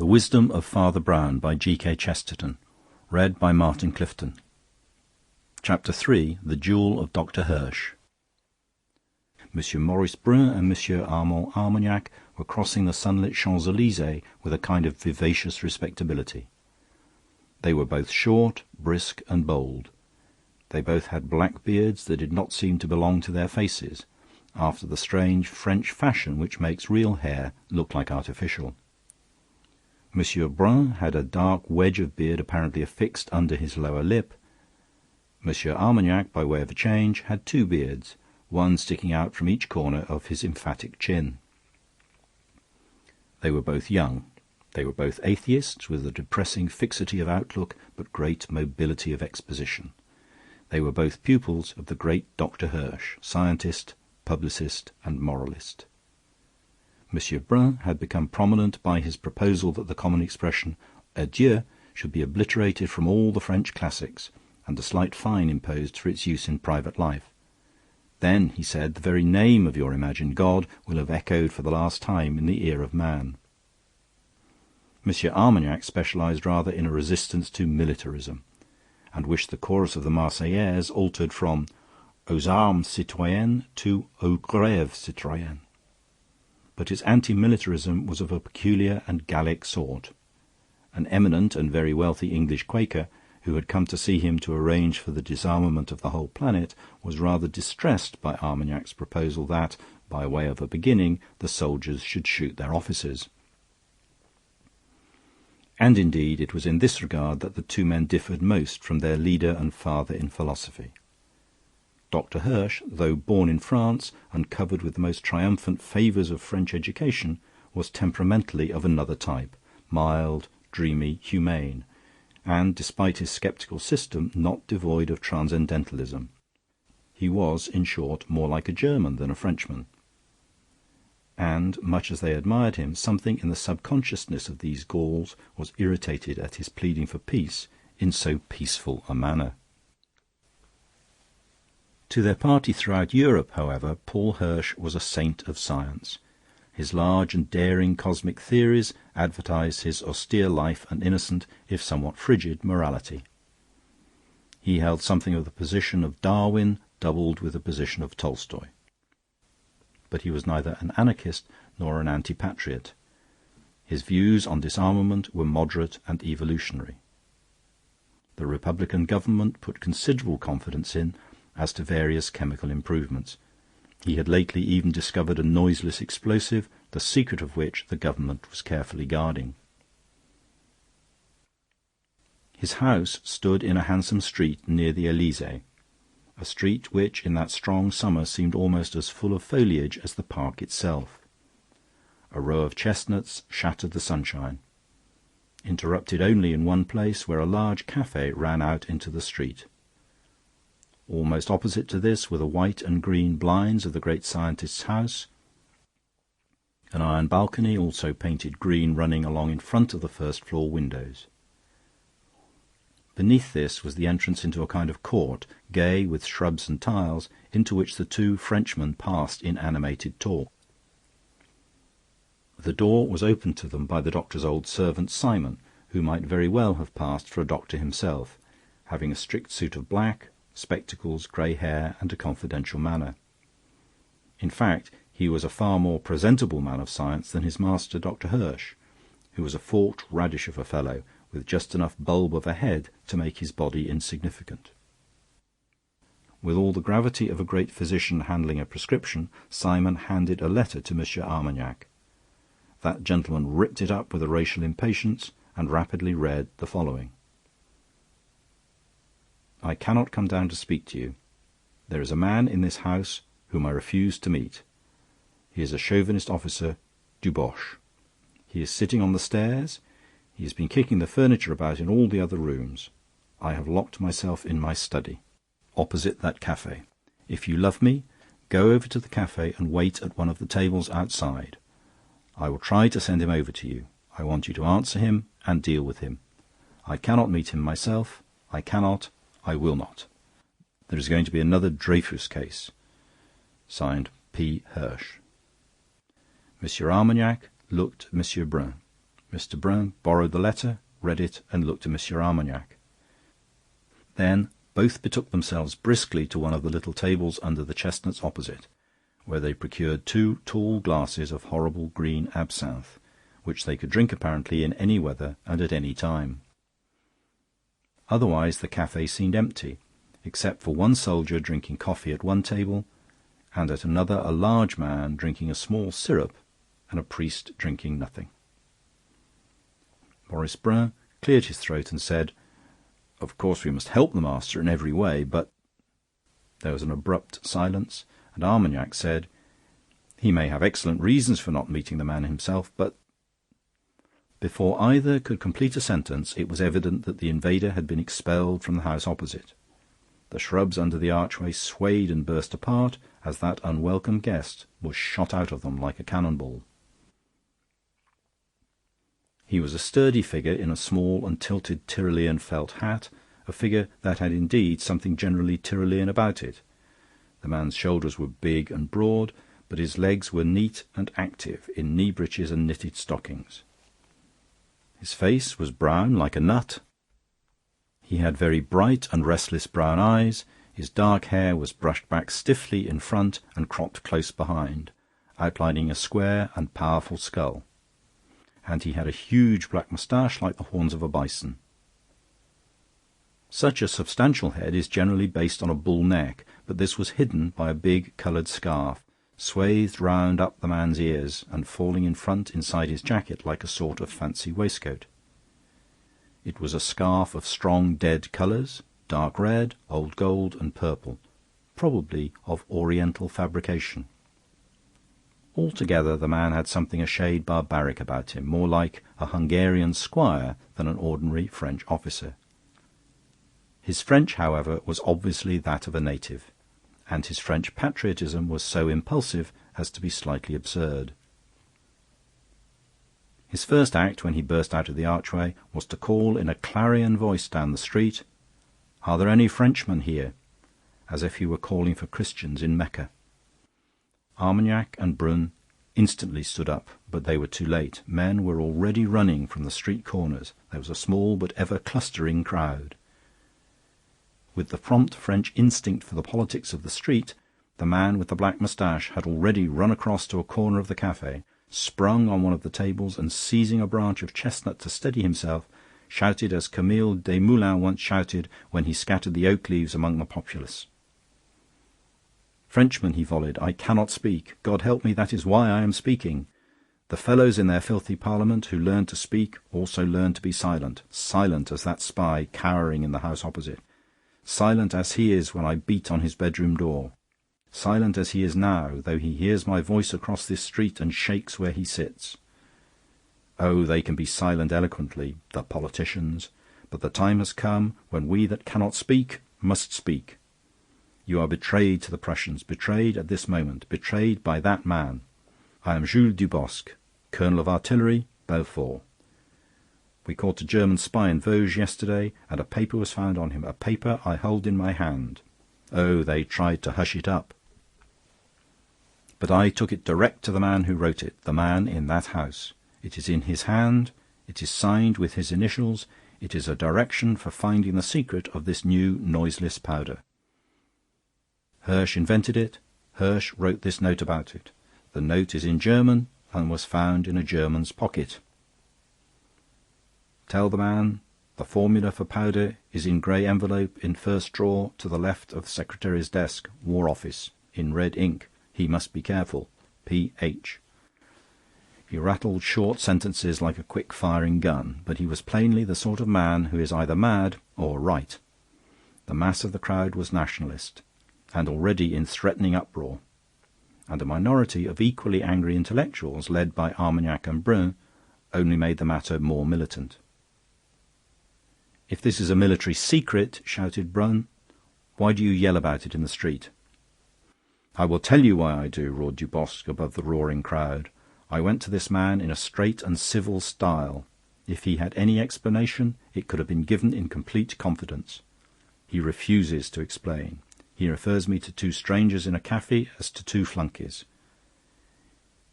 The Wisdom of Father Brown by G.K. Chesterton. Read by Martin Clifton. Chapter 3. The Duel of Dr. Hirsch. M. Maurice Brun and M. Armand Armagnac were crossing the sunlit Champs-Elysees with a kind of vivacious respectability. They were both short, brisk, and bold. They both had black beards that did not seem to belong to their faces, after the strange French fashion which makes real hair look like artificial. M. Brun had a dark wedge of beard apparently affixed under his lower lip. M. Armagnac, by way of a change, had two beards, one sticking out from each corner of his emphatic chin. They were both young. They were both atheists, with a depressing fixity of outlook but great mobility of exposition. They were both pupils of the great Dr. Hirsch, scientist, publicist, and moralist. M. Brun had become prominent by his proposal that the common expression adieu should be obliterated from all the French classics, and a slight fine imposed for its use in private life. Then, he said, the very name of your imagined God will have echoed for the last time in the ear of man. M. Armagnac specialized rather in a resistance to militarism, and wished the chorus of the Marseillaise altered from aux armes citoyennes to aux grèves citoyennes. But his anti-militarism was of a peculiar and Gallic sort. An eminent and very wealthy English Quaker, who had come to see him to arrange for the disarmament of the whole planet, was rather distressed by Armagnac's proposal that, by way of a beginning, the soldiers should shoot their officers. And indeed it was in this regard that the two men differed most from their leader and father in philosophy. Dr. Hirsch, though born in France and covered with the most triumphant favours of French education, was temperamentally of another type, mild, dreamy, humane, and, despite his sceptical system, not devoid of transcendentalism. He was, in short, more like a German than a Frenchman. And, much as they admired him, something in the subconsciousness of these Gauls was irritated at his pleading for peace in so peaceful a manner. To their party throughout Europe, however, Paul Hirsch was a saint of science. His large and daring cosmic theories advertised his austere life and innocent, if somewhat frigid, morality. He held something of the position of Darwin, doubled with the position of Tolstoy. But he was neither an anarchist nor an anti-patriot. His views on disarmament were moderate and evolutionary. The Republican government put considerable confidence in as to various chemical improvements. He had lately even discovered a noiseless explosive, the secret of which the government was carefully guarding. His house stood in a handsome street near the Elysee, a street which, in that strong summer, seemed almost as full of foliage as the park itself. A row of chestnuts shattered the sunshine, interrupted only in one place where a large cafe ran out into the street. Almost opposite to this were the white and green blinds of the great scientist's house, an iron balcony, also painted green, running along in front of the first-floor windows. Beneath this was the entrance into a kind of court, gay with shrubs and tiles, into which the two Frenchmen passed in animated talk. The door was opened to them by the doctor's old servant Simon, who might very well have passed for a doctor himself, having a strict suit of black, spectacles, grey hair, and a confidential manner. In fact, he was a far more presentable man of science than his master, Dr. Hirsch, who was a forked radish of a fellow, with just enough bulb of a head to make his body insignificant. With all the gravity of a great physician handling a prescription, Simon handed a letter to M. Armagnac. That gentleman ripped it up with a racial impatience and rapidly read the following. I cannot come down to speak to you. There is a man in this house whom I refuse to meet. He is a chauvinist officer, Duboche. He is sitting on the stairs. He has been kicking the furniture about in all the other rooms. I have locked myself in my study, opposite that cafe. If you love me, go over to the cafe and wait at one of the tables outside. I will try to send him over to you. I want you to answer him and deal with him. I cannot meet him myself. I cannot. I will not. There is going to be another Dreyfus case. Signed, P. Hirsch. M. Armagnac looked at M. Brun. Mr. Brun borrowed the letter, read it, and looked at M. Armagnac. Then both betook themselves briskly to one of the little tables under the chestnuts opposite, where they procured 2 tall glasses of horrible green absinthe, which they could drink apparently in any weather and at any time. Otherwise the café seemed empty, except for one soldier drinking coffee at one table, and at another a large man drinking a small syrup, and a priest drinking nothing. Maurice Brun cleared his throat and said, "Of course we must help the master in every way, but—" There was an abrupt silence, and Armagnac said, "He may have excellent reasons for not meeting the man himself, but—" Before either could complete a sentence, it was evident that the invader had been expelled from the house opposite. The shrubs under the archway swayed and burst apart as that unwelcome guest was shot out of them like a cannon-ball. He was a sturdy figure in a small and tilted Tyrolean felt hat, a figure that had indeed something generally Tyrolean about it. The man's shoulders were big and broad, but his legs were neat and active in knee-breeches and knitted stockings. His face was brown like a nut. He had very bright and restless brown eyes. His dark hair was brushed back stiffly in front and cropped close behind, outlining a square and powerful skull. And he had a huge black moustache like the horns of a bison. Such a substantial head is generally based on a bull neck, but this was hidden by a big coloured scarf, swathed round up the man's ears and falling in front inside his jacket like a sort of fancy waistcoat. It was a scarf of strong dead colours, dark red, old gold, and purple, probably of Oriental fabrication. Altogether the man had something a shade barbaric about him, more like a Hungarian squire than an ordinary French officer. His French, however, was obviously that of a native, and his French patriotism was so impulsive as to be slightly absurd. His first act, when he burst out of the archway, was to call in a clarion voice down the street, "Are there any Frenchmen here?" as if he were calling for Christians in Mecca. Armagnac and Brun instantly stood up, but they were too late. Men were already running from the street corners. There was a small but ever clustering crowd. With the prompt French instinct for the politics of the street, the man with the black moustache had already run across to a corner of the café, sprung on one of the tables, and seizing a branch of chestnut to steady himself, shouted as Camille Desmoulins once shouted when he scattered the oak leaves among the populace. "Frenchmen," he volleyed, "I cannot speak. God help me, that is why I am speaking. The fellows in their filthy parliament who learn to speak also learn to be silent, silent as that spy cowering in the house opposite, silent as he is when I beat on his bedroom door, silent as he is now, though he hears my voice across this street and shakes where he sits. Oh, they can be silent eloquently, the politicians, but the time has come when we that cannot speak must speak. You are betrayed to the Prussians, betrayed at this moment, betrayed by that man. I am Jules Dubosc, Colonel of Artillery, Belfort. We caught a German spy in Vosges yesterday, and a paper was found on him, a paper I hold in my hand. Oh, they tried to hush it up. But I took it direct to the man who wrote it, the man in that house. It is in his hand, it is signed with his initials, it is a direction for finding the secret of this new noiseless powder. Hirsch invented it, Hirsch wrote this note about it. The note is in German and was found in a German's pocket. Tell the man the formula for powder is in grey envelope in first drawer to the left of the secretary's desk, War Office, in red ink. He must be careful. P.H. He rattled short sentences like a quick-firing gun, but he was plainly the sort of man who is either mad or right. The mass of the crowd was nationalist, and already in threatening uproar, and a minority of equally angry intellectuals, led by Armagnac and Brun, only made the matter more militant. "If this is a military secret," shouted Brun, "why do you yell about it in the street?" "I will tell you why I do," roared Dubosc above the roaring crowd. "I went to this man in a straight and civil style. If he had any explanation, it could have been given in complete confidence. He refuses to explain. He refers me to 2 strangers in a café as to 2 flunkies.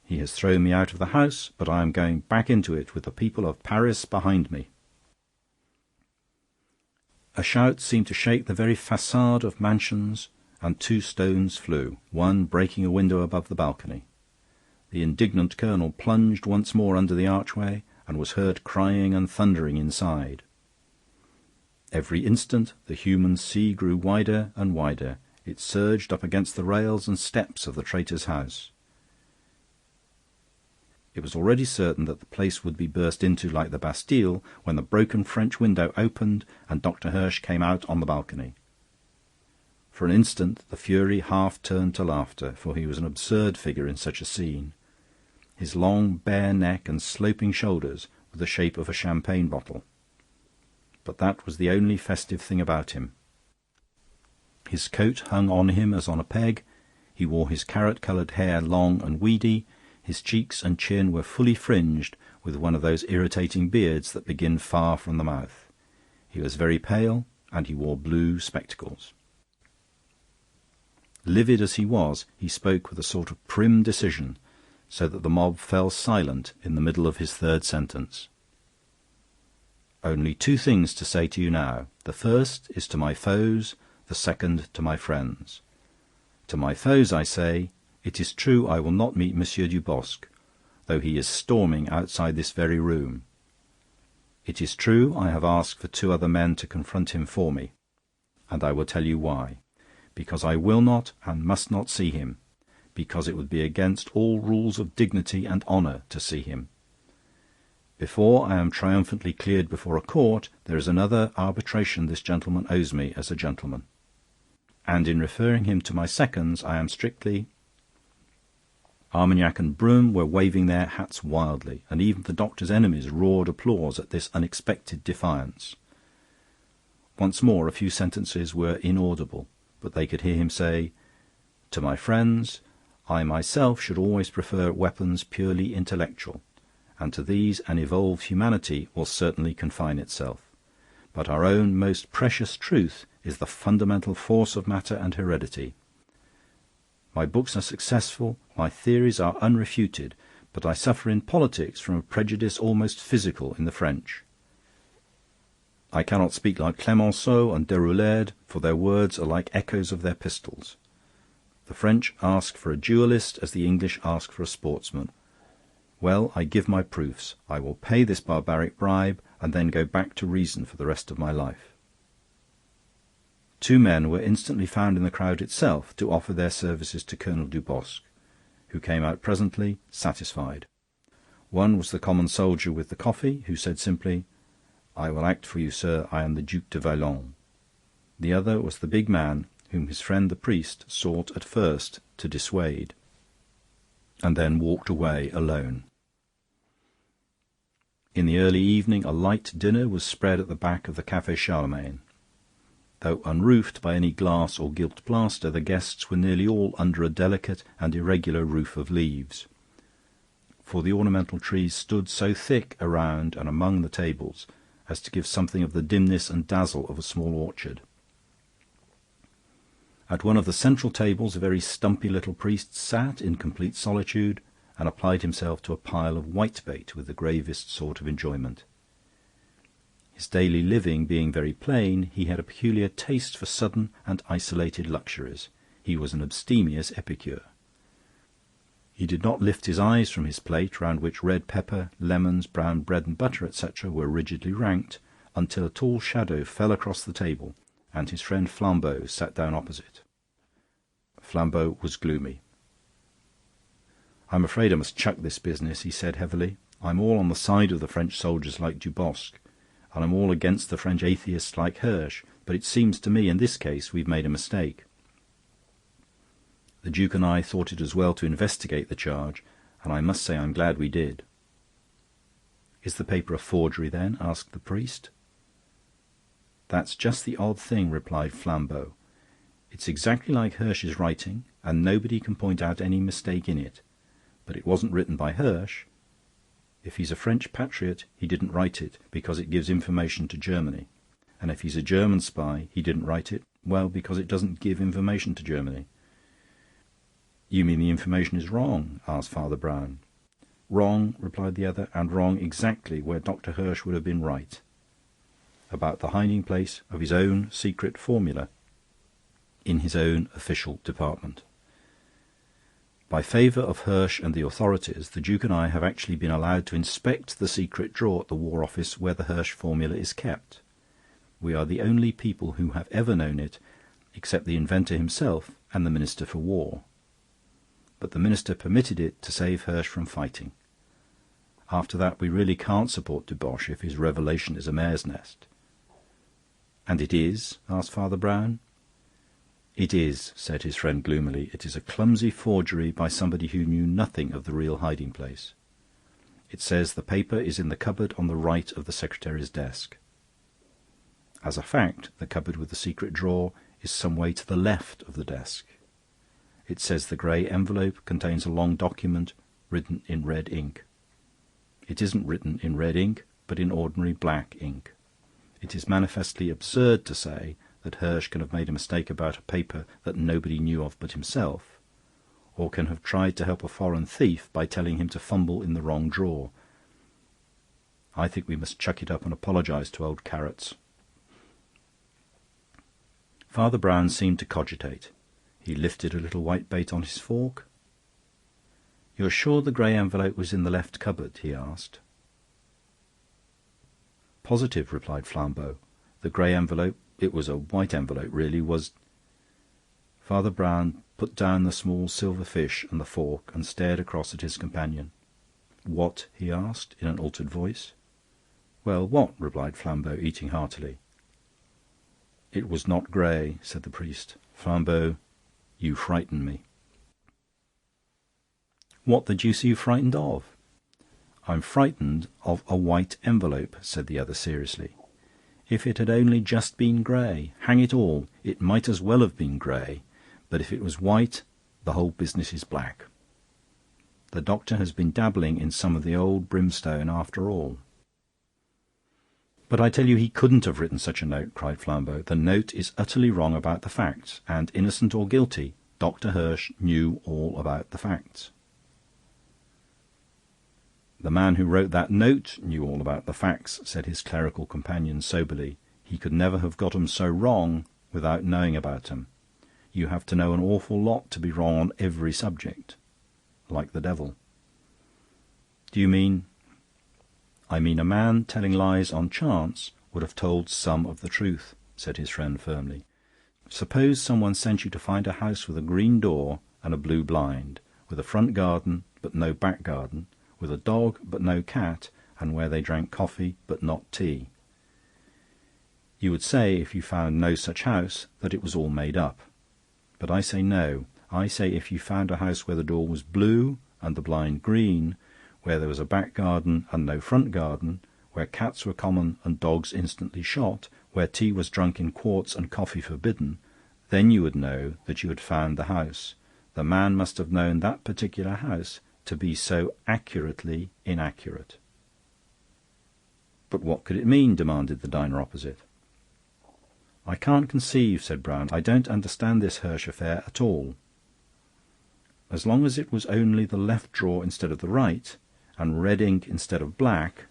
He has thrown me out of the house, but I am going back into it with the people of Paris behind me." A shout seemed to shake the very façade of mansions, and 2 stones flew, one breaking a window above the balcony. The indignant colonel plunged once more under the archway, and was heard crying and thundering inside. Every instant the human sea grew wider and wider. It surged up against the rails and steps of the traitor's house. It was already certain that the place would be burst into like the Bastille when the broken French window opened and Dr. Hirsch came out on the balcony. For an instant the fury half turned to laughter, for he was an absurd figure in such a scene. His long bare neck and sloping shoulders were the shape of a champagne bottle. But that was the only festive thing about him. His coat hung on him as on a peg, he wore his carrot-coloured hair long and weedy, his cheeks and chin were fully fringed with one of those irritating beards that begin far from the mouth. He was very pale, and he wore blue spectacles. Livid as he was, he spoke with a sort of prim decision, so that the mob fell silent in the middle of his third sentence. "Only 2 things to say to you now. The first is to my foes, the second to my friends. To my foes I say, it is true I will not meet Monsieur Dubosc, though he is storming outside this very room. It is true I have asked for 2 other men to confront him for me, and I will tell you why. Because I will not and must not see him, because it would be against all rules of dignity and honour to see him. Before I am triumphantly cleared before a court, there is another arbitration this gentleman owes me as a gentleman. And in referring him to my seconds, I am strictly—" Armagnac and Broom were waving their hats wildly, and even the doctor's enemies roared applause at this unexpected defiance. Once more a few sentences were inaudible, but they could hear him say, "To my friends, I myself should always prefer weapons purely intellectual, and to these an evolved humanity will certainly confine itself. But our own most precious truth is the fundamental force of matter and heredity. My books are successful, my theories are unrefuted, but I suffer in politics from a prejudice almost physical in the French. I cannot speak like Clemenceau and Déroulède, for their words are like echoes of their pistols. The French ask for a duellist as the English ask for a sportsman. Well, I give my proofs. I will pay this barbaric bribe, and then go back to reason for the rest of my life." 2 men were instantly found in the crowd itself to offer their services to Colonel Dubosc, who came out presently, satisfied. One was the common soldier with the coffee, who said simply, "I will act for you, sir. I am the Duc de Vallon." The other was the big man whom his friend the priest sought at first to dissuade, and then walked away alone. In the early evening a light dinner was spread at the back of the Café Charlemagne. Though unroofed by any glass or gilt plaster, the guests were nearly all under a delicate and irregular roof of leaves, for the ornamental trees stood so thick around and among the tables as to give something of the dimness and dazzle of a small orchard. At one of the central tables a very stumpy little priest sat in complete solitude and applied himself to a pile of whitebait with the gravest sort of enjoyment. His daily living being very plain, he had a peculiar taste for sudden and isolated luxuries. He was an abstemious epicure. He did not lift his eyes from his plate, round which red pepper, lemons, brown bread and butter, etc., were rigidly ranked, until a tall shadow fell across the table, and his friend Flambeau sat down opposite. Flambeau was gloomy. "I'm afraid I must chuck this business," he said heavily. "I'm all on the side of the French soldiers like Dubosc, and I'm all against the French atheists like Hirsch, but it seems to me in this case we've made a mistake. The Duke and I thought it as well to investigate the charge, and I must say I'm glad we did." "Is the paper a forgery, then?" asked the priest. "That's just the odd thing," replied Flambeau. "It's exactly like Hirsch's writing, and nobody can point out any mistake in it. But it wasn't written by Hirsch. If he's a French patriot, he didn't write it, because it gives information to Germany. And if he's a German spy, he didn't write it, well, because it doesn't give information to Germany. "You mean the information is wrong?" asked Father Brown. "Wrong," replied the other, "and wrong exactly where Dr. Hirsch would have been right. About the hiding place of his own secret formula in his own official department. By favour of Hirsch and the authorities, the Duke and I have actually been allowed to inspect the secret drawer at the War Office where the Hirsch formula is kept. We are the only people who have ever known it, except the inventor himself and the Minister for War. But the Minister permitted it to save Hirsch from fighting. After that, we really can't support Deboche if his revelation is a mare's nest." "And it is?" asked Father Brown. "It is," said his friend gloomily. "It is a clumsy forgery by somebody who knew nothing of the real hiding place. It says the paper is in the cupboard on the right of the secretary's desk. As a fact, the cupboard with the secret drawer is some way to the left of the desk. It says the grey envelope contains a long document written in red ink. It isn't written in red ink, but in ordinary black ink. It is manifestly absurd to say that Hirsch can have made a mistake about a paper that nobody knew of but himself, or can have tried to help a foreign thief by telling him to fumble in the wrong drawer. I think we must chuck it up and apologise to old Carrots." Father Brown seemed to cogitate. He lifted a little whitebait on his fork. "You're sure the grey envelope was in the left cupboard?" he asked. "Positive," replied Flambeau. "The grey envelope, it was a white envelope really, was—" Father Brown put down the small silver fish and the fork and stared across at his companion. "What?" he asked, in an altered voice. "Well, what?" replied Flambeau, eating heartily. "It was not grey," said the priest. "Flambeau, you frighten me." "What the deuce are you frightened of?" "I'm frightened of a white envelope," said the other seriously. "If it had only just been grey, hang it all, it might as well have been grey. But if it was white, the whole business is black. The doctor has been dabbling in some of the old brimstone after all." "But I tell you he couldn't have written such a note," cried Flambeau. "The note is utterly wrong about the facts, and, innocent or guilty, Dr. Hirsch knew all about the facts." "The man who wrote that note knew all about the facts," said his clerical companion soberly. "He could never have got 'em so wrong without knowing about 'em. You have to know an awful lot to be wrong on every subject. Like the devil." "Do you mean—" "I mean a man telling lies on chance would have told some of the truth," said his friend firmly. "Suppose someone sent you to find a house with a green door and a blue blind, with a front garden but no back garden, with a dog but no cat, and where they drank coffee but not tea. You would say, if you found no such house, that it was all made up. But I say no. I say if you found a house where the door was blue and the blind green, where there was a back garden and no front garden, where cats were common and dogs instantly shot, where tea was drunk in quarts and coffee forbidden, then you would know that you had found the house. The man must have known that particular house to be so accurately inaccurate." "But what could it mean?" demanded the diner opposite. "I can't conceive," said Brown. "I don't understand this Hirsch affair at all. As long as it was only the left drawer instead of the right, and red ink instead of black,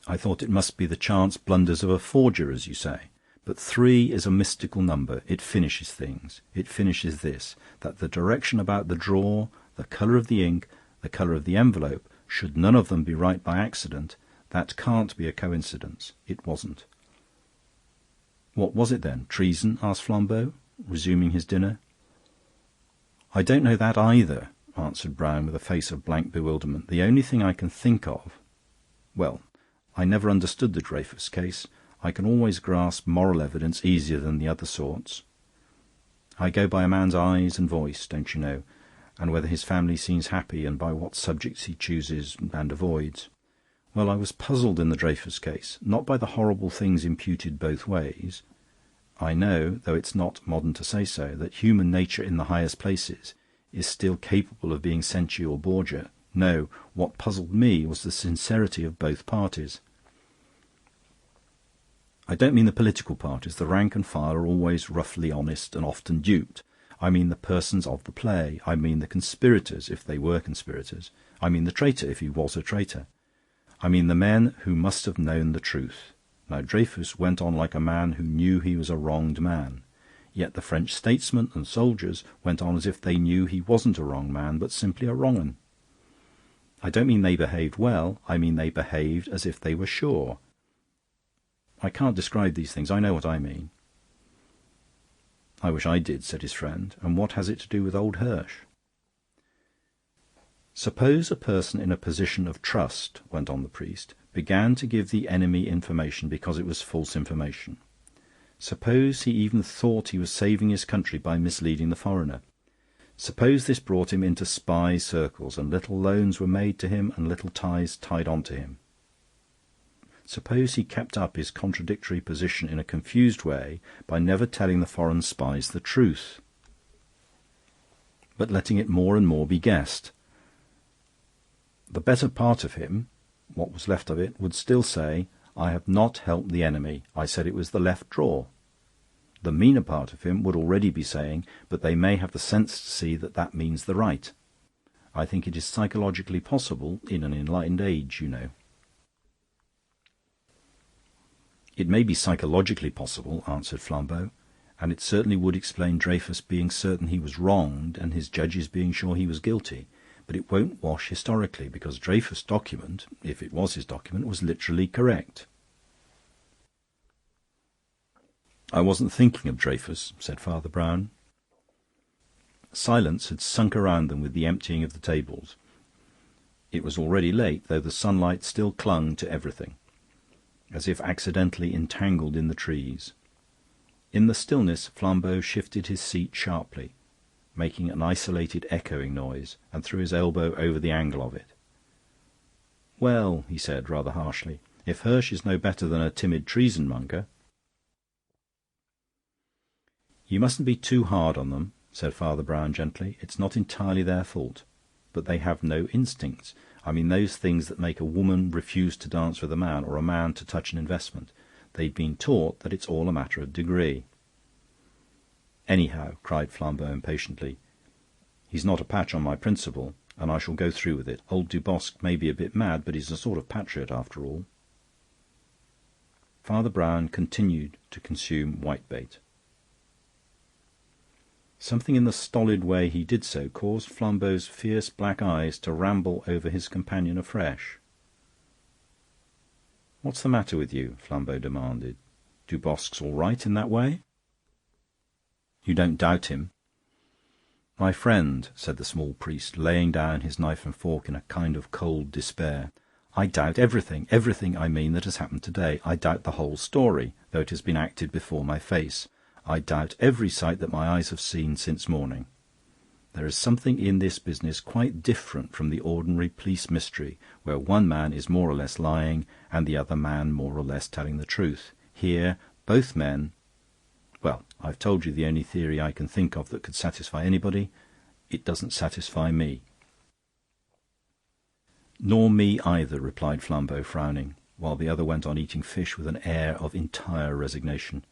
I thought it must be the chance blunders of a forger, as you say. But 3 is a mystical number. It finishes things. It finishes this, that the direction about the drawer, the colour of the ink, the colour of the envelope, should none of them be right by accident, that can't be a coincidence. It wasn't." "What was it then? Treason?" asked Flambeau, resuming his dinner. "I don't know that either," answered Brown with a face of blank bewilderment. "The only thing I can think of— Well, I never understood the Dreyfus case. I can always grasp moral evidence easier than the other sorts. I go by a man's eyes and voice, don't you know, and whether his family seems happy, and by what subjects he chooses and avoids. Well, I was puzzled in the Dreyfus case, not by the horrible things imputed both ways. I know, though it's not modern to say so, that human nature in the highest places is still capable of being Cenci or Borgia. No, what puzzled me was the sincerity of both parties. I don't mean the political parties. The rank and file are always roughly honest and often duped. I mean the persons of the play. I mean the conspirators, if they were conspirators. I mean the traitor, if he was a traitor. I mean the men who must have known the truth. Now Dreyfus went on like a man who knew he was a wronged man. Yet the French statesmen and soldiers went on as if they knew he wasn't a wrong man, but simply a wrong 'un. I don't mean they behaved well, I mean they behaved as if they were sure. I can't describe these things, I know what I mean." "I wish I did," said his friend. "And what has it to do with old Hirsch?" "Suppose a person in a position of trust," went on the priest, "began to give the enemy information because it was false information. Suppose he even thought he was saving his country by misleading the foreigner. Suppose this brought him into spy circles, and little loans were made to him and little ties tied on to him. Suppose he kept up his contradictory position in a confused way by never telling the foreign spies the truth, but letting it more and more be guessed. The better part of him, what was left of it, would still say, 'I have not helped the enemy. I said it was the left drawer.' The meaner part of him would already be saying, 'But they may have the sense to see that that means the right.' I think it is psychologically possible in an enlightened age, you know." "It may be psychologically possible," answered Flambeau, "and it certainly would explain Dreyfus being certain he was wronged and his judges being sure he was guilty. But it won't wash historically, because Dreyfus' document, if it was his document, was literally correct." "I wasn't thinking of Dreyfus," said Father Brown. Silence had sunk around them with the emptying of the tables. It was already late, though the sunlight still clung to everything, as if accidentally entangled in the trees. In the stillness Flambeau shifted his seat sharply, making an isolated echoing noise, and threw his elbow over the angle of it. "Well," he said, rather harshly, "if Hirsch is no better than a timid treasonmonger—" "You mustn't be too hard on them," said Father Brown gently. "It's not entirely their fault. But they have no instincts. I mean those things that make a woman refuse to dance with a man, or a man to touch an investment. They've been taught that it's all a matter of degree." "Anyhow," cried Flambeau impatiently, "he's not a patch on my principle, and I shall go through with it. Old Dubosc may be a bit mad, but he's a sort of patriot after all." Father Brown continued to consume whitebait. Something in the stolid way he did so caused Flambeau's fierce black eyes to ramble over his companion afresh. "What's the matter with you?" Flambeau demanded. "Dubosc's all right in that way?" "You don't doubt him?" "My friend," said the small priest, laying down his knife and fork in a kind of cold despair, "I doubt everything, everything, I mean, that has happened today. I doubt the whole story, though it has been acted before my face. I doubt every sight that my eyes have seen since morning. There is something in this business quite different from the ordinary police mystery, where one man is more or less lying and the other man more or less telling the truth. Here, both men... Well, I've told you the only theory I can think of that could satisfy anybody. It doesn't satisfy me." "Nor me either," replied Flambeau, frowning, while the other went on eating fish with an air of entire resignation.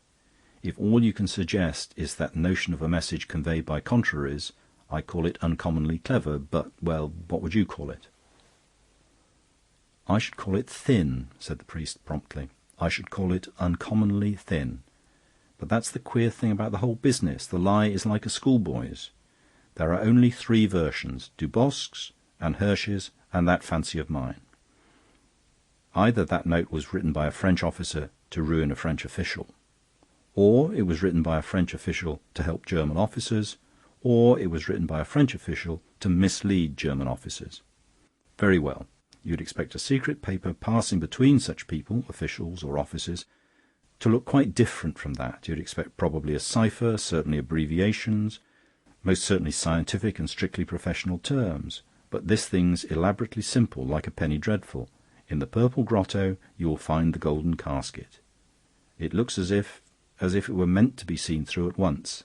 "If all you can suggest is that notion of a message conveyed by contraries, I call it uncommonly clever, but, well, what would you call it?" "I should call it thin," said the priest promptly. "I should call it uncommonly thin. But that's the queer thing about the whole business. The lie is like a schoolboy's. There are only three versions: Dubosc's and Hirsch's and that fancy of mine. Either that note was written by a French officer to ruin a French official, or it was written by a French official to help German officers, or it was written by a French official to mislead German officers. Very well. You'd expect a secret paper passing between such people, officials or officers, to look quite different from that. You'd expect probably a cipher, certainly abbreviations, most certainly scientific and strictly professional terms. But this thing's elaborately simple, like a penny dreadful. In the purple grotto you will find the golden casket. It looks as if it were meant to be seen through at once."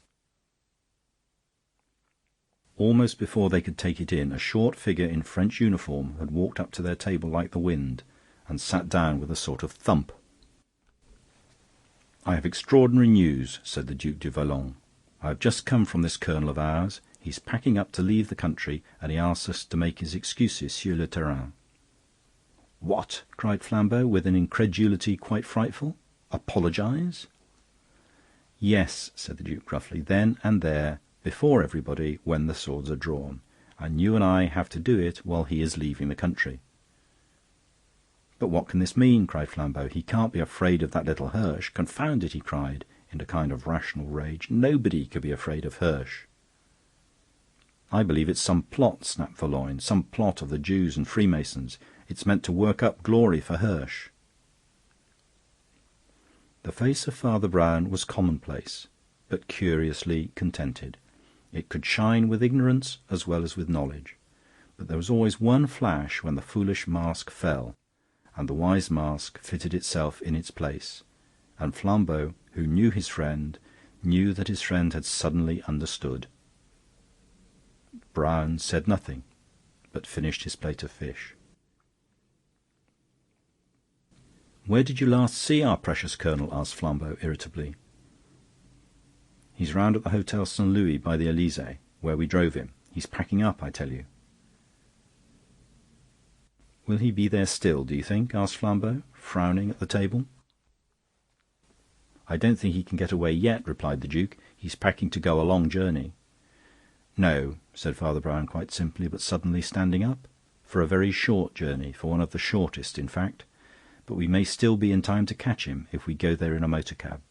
Almost before they could take it in, a short figure in French uniform had walked up to their table like the wind, and sat down with a sort of thump. "I have extraordinary news," said the Duc de Valon, I've just come from this colonel of ours. He's packing up to leave the country, and he asks us to make his excuses sur le terrain." "What?" cried Flambeau, with an incredulity quite frightful. "Apologise?" "Yes," said the Duke gruffly, "then and there, before everybody, when the swords are drawn. And you and I have to do it while he is leaving the country." "But what can this mean?" cried Flambeau. "He can't be afraid of that little Hirsch. Confound it!" he cried, in a kind of rational rage. "Nobody could be afraid of Hirsch." "I believe it's some plot," snapped Verloyn, "some plot of the Jews and Freemasons. It's meant to work up glory for Hirsch." The face of Father Brown was commonplace, but curiously contented. It could shine with ignorance as well as with knowledge. But there was always one flash when the foolish mask fell, and the wise mask fitted itself in its place, and Flambeau, who knew his friend, knew that his friend had suddenly understood. Brown said nothing, but finished his plate of fish. "Where did you last see our precious colonel?" asked Flambeau irritably. "He's round at the Hotel St. Louis by the Elysee, where we drove him. He's packing up, I tell you." "Will he be there still, do you think?" asked Flambeau, frowning at the table. "I don't think he can get away yet," replied the Duke. "He's packing to go a long journey." "No," said Father Brown quite simply, but suddenly standing up. "For a very short journey, for one of the shortest, in fact. But we may still be in time to catch him if we go there in a motor cab."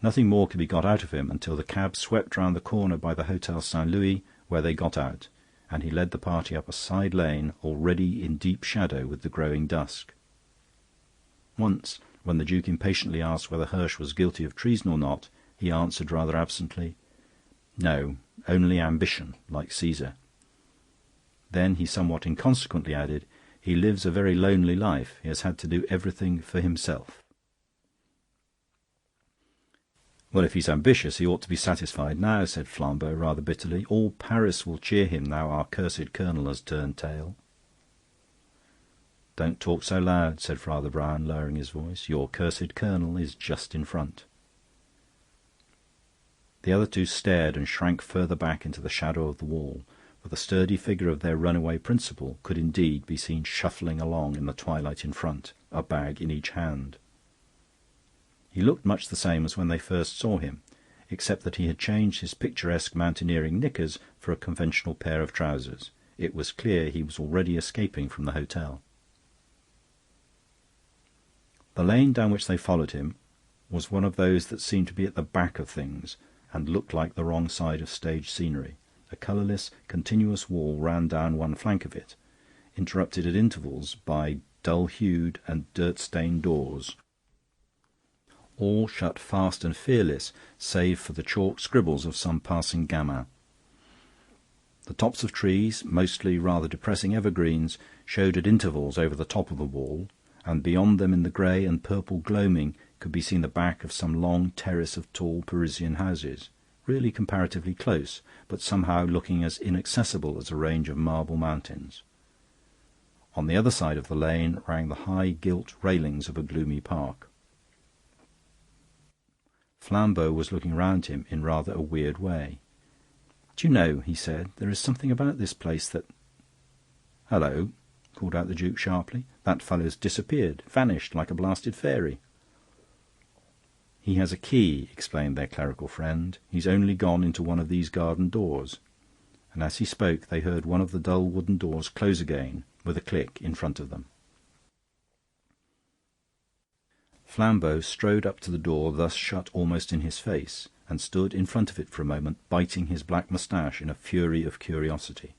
Nothing more could be got out of him until the cab swept round the corner by the Hotel St. Louis, where they got out, and he led the party up a side lane already in deep shadow with the growing dusk. Once, when the Duke impatiently asked whether Hirsch was guilty of treason or not, he answered rather absently, "No, only ambition, like Caesar." Then he somewhat inconsequently added, "He lives a very lonely life. He has had to do everything for himself." "Well, if he's ambitious, he ought to be satisfied now," said Flambeau rather bitterly. "All Paris will cheer him now our cursed colonel has turned tail." "Don't talk so loud," said Father Brown, lowering his voice. "Your cursed colonel is just in front." The other two stared and shrank further back into the shadow of the wall, for the sturdy figure of their runaway principal could indeed be seen shuffling along in the twilight in front, a bag in each hand. He looked much the same as when they first saw him, except that he had changed his picturesque mountaineering knickers for a conventional pair of trousers. It was clear he was already escaping from the hotel. The lane down which they followed him was one of those that seemed to be at the back of things and looked like the wrong side of stage scenery. A colourless, continuous wall ran down one flank of it, interrupted at intervals by dull-hued and dirt-stained doors, all shut fast and fearless, save for the chalk scribbles of some passing gamin. The tops of trees, mostly rather depressing evergreens, showed at intervals over the top of the wall, and beyond them in the grey and purple gloaming could be seen the back of some long terrace of tall Parisian houses, really comparatively close, but somehow looking as inaccessible as a range of marble mountains. On the other side of the lane rang the high gilt railings of a gloomy park. Flambeau was looking round him in rather a weird way. "Do you know," he said, "there is something about this place that—" "Hullo," called out the Duke sharply. "That fellow's disappeared, vanished like a blasted fairy." "He has a key," explained their clerical friend. "He's only gone into one of these garden doors." And as he spoke they heard one of the dull wooden doors close again with a click in front of them. Flambeau strode up to the door thus shut almost in his face, and stood in front of it for a moment, biting his black moustache in a fury of curiosity.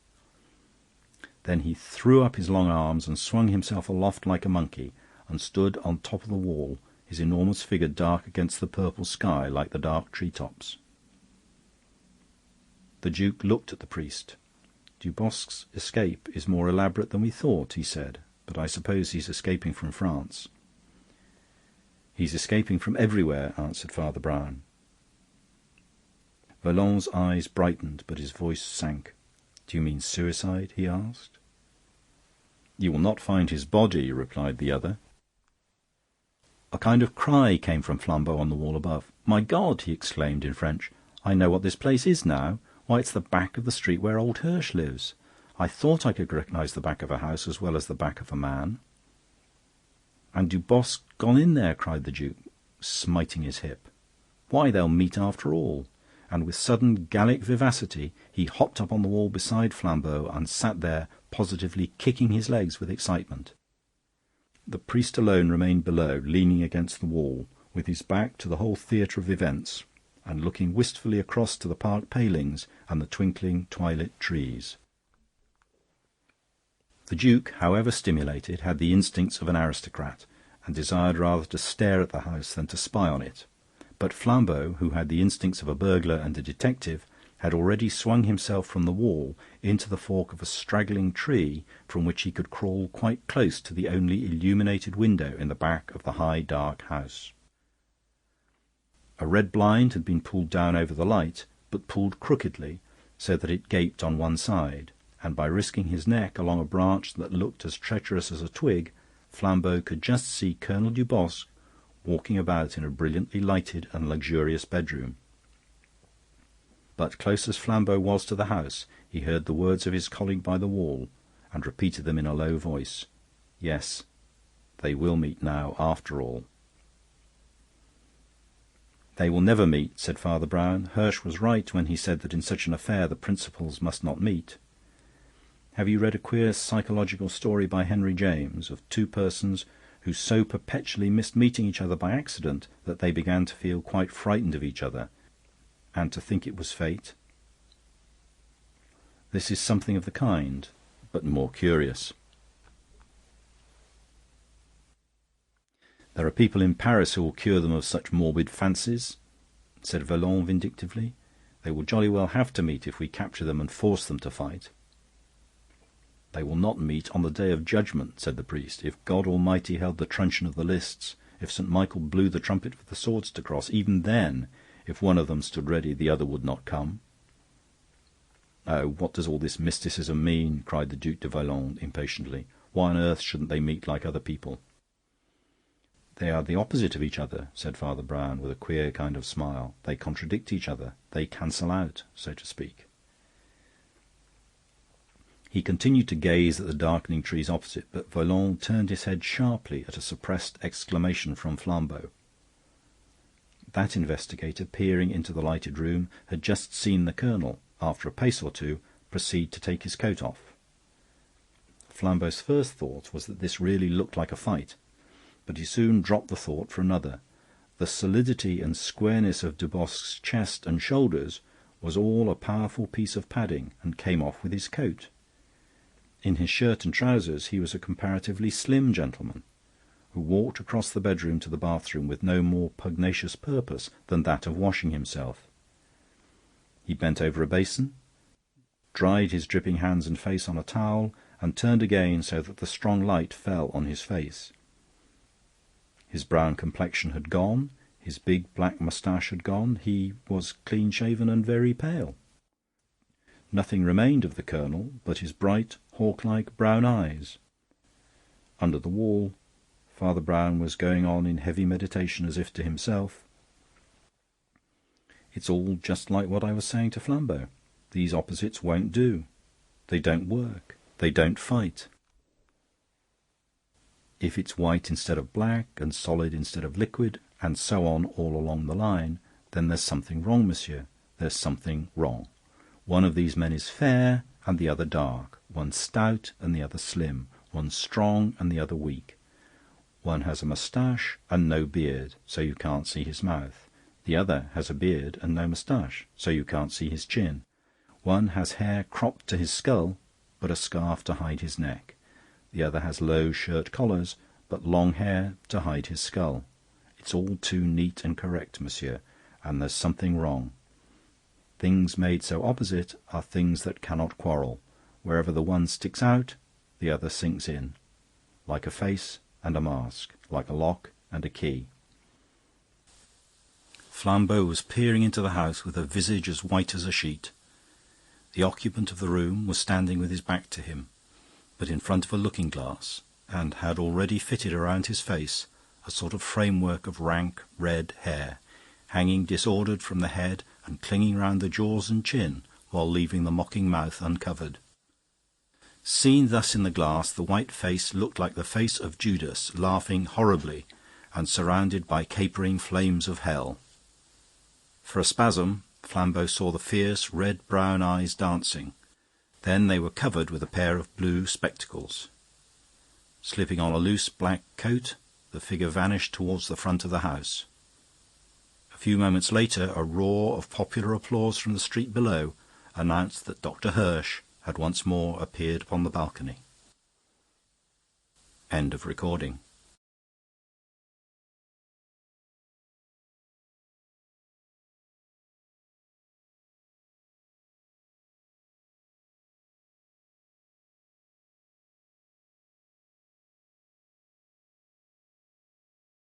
Then he threw up his long arms and swung himself aloft like a monkey, and stood on top of the wall, his enormous figure dark against the purple sky like the dark tree-tops. The Duke looked at the priest. "Dubosc's escape is more elaborate than we thought," he said. "But I suppose he's escaping from France." "He's escaping from everywhere," answered Father Brown. Verlon's eyes brightened, but his voice sank. "Do you mean suicide?" he asked. "You will not find his body," replied the other. A kind of cry came from Flambeau on the wall above. "My God!" he exclaimed in French. "I know what this place is now. Why, it's the back of the street where old Hirsch lives. I thought I could recognise the back of a house as well as the back of a man." "And Dubosc gone in there?" cried the Duke, smiting his hip. "Why, they'll meet after all." And with sudden Gallic vivacity he hopped up on the wall beside Flambeau and sat there positively kicking his legs with excitement. The priest alone remained below, leaning against the wall, with his back to the whole theatre of events, and looking wistfully across to the park palings and the twinkling twilit trees. The Duke, however stimulated, had the instincts of an aristocrat, and desired rather to stare at the house than to spy on it. But Flambeau, who had the instincts of a burglar and a detective, had already swung himself from the wall into the fork of a straggling tree from which he could crawl quite close to the only illuminated window in the back of the high dark house. A red blind had been pulled down over the light, but pulled crookedly, so that it gaped on one side, and by risking his neck along a branch that looked as treacherous as a twig, Flambeau could just see Colonel Dubosc walking about in a brilliantly lighted and luxurious bedroom. But close as Flambeau was to the house, he heard the words of his colleague by the wall, and repeated them in a low voice. Yes, they will meet now, after all. "They will never meet," said Father Brown. "Hirsch was right when he said that in such an affair the principals must not meet. Have you read a queer psychological story by Henry James of two persons who so perpetually missed meeting each other by accident that they began to feel quite frightened of each other, and to think it was fate? This is something of the kind, but more curious. There are people in Paris who will cure them of such morbid fancies," said Vallon vindictively. "They will jolly well have to meet if we capture them and force them to fight." "They will not meet on the day of judgment," said the priest. "If God Almighty held the truncheon of the lists, if St. Michael blew the trumpet for the swords to cross, even then, if one of them stood ready, the other would not come." "Oh, what does all this mysticism mean?" cried the Duc de Vallon impatiently. "Why on earth shouldn't they meet like other people?" "They are the opposite of each other," said Father Brown, with a queer kind of smile. "They contradict each other. They cancel out, so to speak." He continued to gaze at the darkening trees opposite, but Vallon turned his head sharply at a suppressed exclamation from Flambeau. That investigator, peering into the lighted room, had just seen the colonel, after a pace or two, proceed to take his coat off. Flambeau's first thought was that this really looked like a fight, but he soon dropped the thought for another. The solidity and squareness of Dubosc's chest and shoulders was all a powerful piece of padding, and came off with his coat. In his shirt and trousers he was a comparatively slim gentleman, who walked across the bedroom to the bathroom with no more pugnacious purpose than that of washing himself. He bent over a basin, dried his dripping hands and face on a towel, and turned again so that the strong light fell on his face. His brown complexion had gone, his big black moustache had gone, he was clean-shaven and very pale. Nothing remained of the colonel but his bright, hawk-like brown eyes. Under the wall, Father Brown was going on in heavy meditation, as if to himself. "It's all just like what I was saying to Flambeau. These opposites won't do. They don't work. They don't fight. If it's white instead of black, and solid instead of liquid, and so on all along the line, then there's something wrong, monsieur. There's something wrong. One of these men is fair and the other dark, one stout and the other slim, one strong and the other weak. One has a moustache and no beard, so you can't see his mouth. The other has a beard and no moustache, so you can't see his chin. One has hair cropped to his skull, but a scarf to hide his neck. The other has low shirt collars, but long hair to hide his skull. It's all too neat and correct, monsieur, and there's something wrong. Things made so opposite are things that cannot quarrel. Wherever the one sticks out, the other sinks in, like a face and a mask, like a lock and a key." Flambeau was peering into the house with a visage as white as a sheet. The occupant of the room was standing with his back to him, but in front of a looking-glass, and had already fitted around his face a sort of framework of rank red hair, hanging disordered from the head and clinging round the jaws and chin, while leaving the mocking mouth uncovered. Seen thus in the glass, the white face looked like the face of Judas, laughing horribly and surrounded by capering flames of hell. For a spasm, Flambeau saw the fierce red-brown eyes dancing. Then they were covered with a pair of blue spectacles. Slipping on a loose black coat, the figure vanished towards the front of the house. A few moments later, a roar of popular applause from the street below announced that Dr. Hirsch had once more appeared upon the balcony. End of recording.